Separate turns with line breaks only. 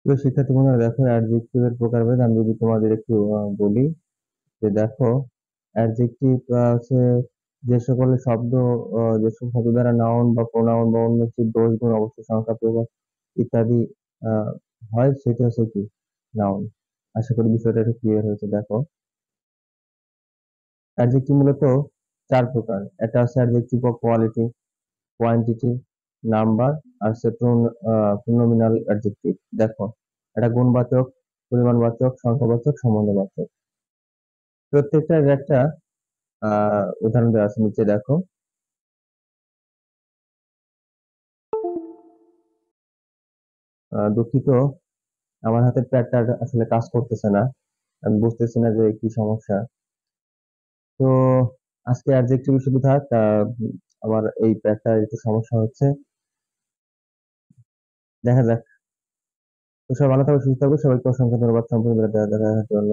তো শিক্ষার্থী বন্ধুরা দেখো অ্যাডজেক্টিভের প্রকারভেদ আমি যদি তোমাদের একটু বলি যে দেখো অ্যাডজেক্টিভ হচ্ছে যে সকল শব্দ যে সকল শব্দ দ্বারা নাউন বা প্রোনাউন বা অন্য কিছু দোষ গুণ অবস্থা সংখ্যা প্রকাশ ইত্যাদি আহ, হয় সেটা হচ্ছে কি নাউন। আশা করি বিষয়টা একটু ক্লিয়ার হয়েছে। দেখো অ্যাডজেক্টিভ মূলত চার প্রকার। একটা হচ্ছে adjective of quality, quantity, number আর হচ্ছে প্রোনোমিনাল অ্যাডজেক্টিভ। দেখো এটা গুণবাচক, পরিমাণবাচক, সংখ্যাবাচক, সম্বন্ধবাচক। প্রত্যেকটার একটা উদাহরণ দেওয়া আছে নিচে দেখো। দুঃখিত, আমার হাতের প্যাডটা আসলে কাজ করতেছে না, আমি বুঝতেছি না যে কি সমস্যা। তো আজকে অ্যাডজেক্টিভ শুধু থাক, আমার এই প্যাডটা একটু সমস্যা হচ্ছে, দেখা যাক। তো সবাই ভালো থাকবে, সুস্থ থাকবে, সবাইকে অসংখ্য ধন্যবাদ সম্পূর্ণ দেখার জন্য।